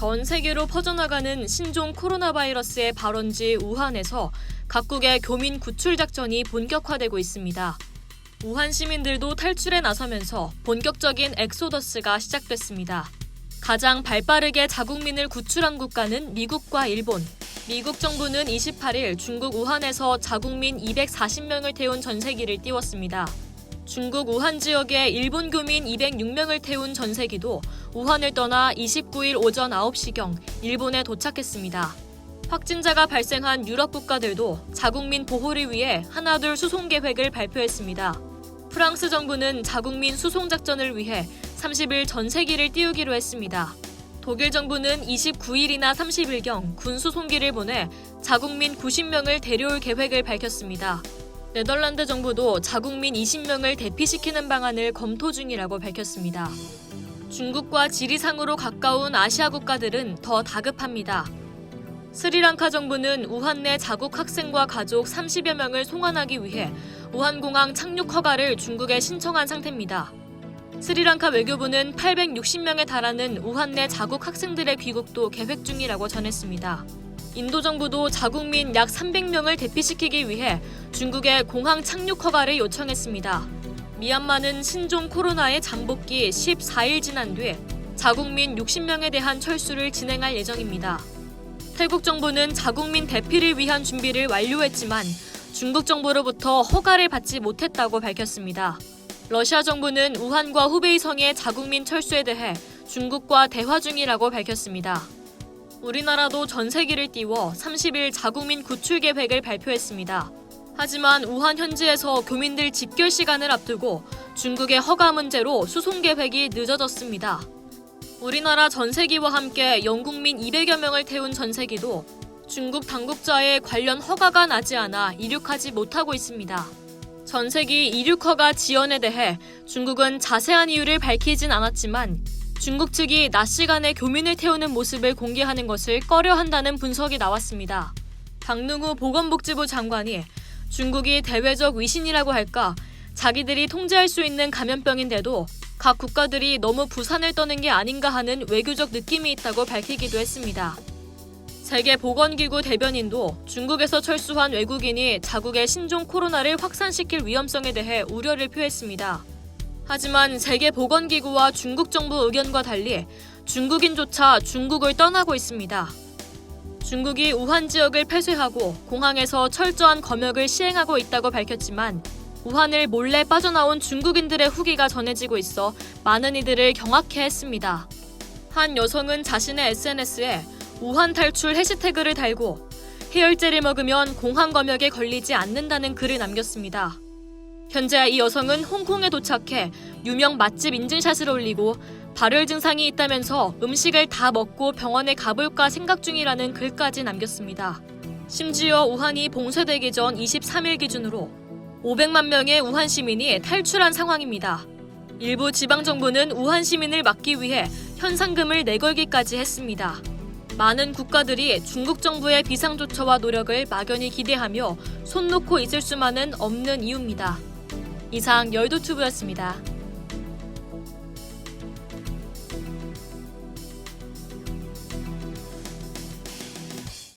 전 세계로 퍼져나가는 신종 코로나 바이러스의 발원지 우한에서 각국의 교민 구출 작전이 본격화되고 있습니다. 우한 시민들도 탈출에 나서면서 본격적인 엑소더스가 시작됐습니다. 가장 발빠르게 자국민을 구출한 국가는 미국과 일본. 미국 정부는 28일 중국 우한에서 자국민 240명을 태운 전세기를 띄웠습니다. 중국 우한 지역에 일본 교민 206명을 태운 전세기도 우한을 떠나 29일 오전 9시경 일본에 도착했습니다. 확진자가 발생한 유럽 국가들도 자국민 보호를 위해 하나둘 수송 계획을 발표했습니다. 프랑스 정부는 자국민 수송 작전을 위해 30일 전세기를 띄우기로 했습니다. 독일 정부는 29일이나 30일경 군 수송기를 보내 자국민 90명을 데려올 계획을 밝혔습니다. 네덜란드 정부도 자국민 20명을 대피시키는 방안을 검토 중이라고 밝혔습니다. 중국과 지리상으로 가까운 아시아 국가들은 더 다급합니다. 스리랑카 정부는 우한 내 자국 학생과 가족 30여 명을 송환하기 위해 우한공항 착륙 허가를 중국에 신청한 상태입니다. 스리랑카 외교부는 860명에 달하는 우한 내 자국 학생들의 귀국도 계획 중이라고 전했습니다. 인도 정부도 자국민 약 300명을 대피시키기 위해 중국에 공항 착륙 허가를 요청했습니다. 미얀마는 신종 코로나의 잠복기 14일 지난 뒤 자국민 60명에 대한 철수를 진행할 예정입니다. 태국 정부는 자국민 대피를 위한 준비를 완료했지만 중국 정부로부터 허가를 받지 못했다고 밝혔습니다. 러시아 정부는 우한과 후베이성의 자국민 철수에 대해 중국과 대화 중이라고 밝혔습니다. 우리나라도 전세기를 띄워 30일 자국민 구출 계획을 발표했습니다. 하지만 우한 현지에서 교민들 집결 시간을 앞두고 중국의 허가 문제로 수송 계획이 늦어졌습니다. 우리나라 전세기와 함께 영국민 200여 명을 태운 전세기도 중국 당국자의 관련 허가가 나지 않아 이륙하지 못하고 있습니다. 전세기 이륙 허가 지연에 대해 중국은 자세한 이유를 밝히진 않았지만 중국 측이 낮 시간에 교민을 태우는 모습을 공개하는 것을 꺼려한다는 분석이 나왔습니다. 박능우 보건복지부 장관이 중국이 대외적 위신이라고 할까 자기들이 통제할 수 있는 감염병인데도 각 국가들이 너무 부산을 떠는 게 아닌가 하는 외교적 느낌이 있다고 밝히기도 했습니다. 세계보건기구 대변인도 중국에서 철수한 외국인이 자국의 신종 코로나를 확산시킬 위험성에 대해 우려를 표했습니다. 하지만 세계보건기구와 중국 정부 의견과 달리 중국인조차 중국을 떠나고 있습니다. 중국이 우한 지역을 폐쇄하고 공항에서 철저한 검역을 시행하고 있다고 밝혔지만 우한을 몰래 빠져나온 중국인들의 후기가 전해지고 있어 많은 이들을 경악해 했습니다. 한 여성은 자신의 SNS에 우한 탈출 해시태그를 달고 해열제를 먹으면 공항 검역에 걸리지 않는다는 글을 남겼습니다. 현재 이 여성은 홍콩에 도착해 유명 맛집 인증샷을 올리고 발열 증상이 있다면서 음식을 다 먹고 병원에 가볼까 생각 중이라는 글까지 남겼습니다. 심지어 우한이 봉쇄되기 전 23일 기준으로 500만 명의 우한 시민이 탈출한 상황입니다. 일부 지방정부는 우한 시민을 막기 위해 현상금을 내걸기까지 했습니다. 많은 국가들이 중국 정부의 비상조처와 노력을 막연히 기대하며 손 놓고 있을 수만은 없는 이유입니다. 이상 열도튜브였습니다.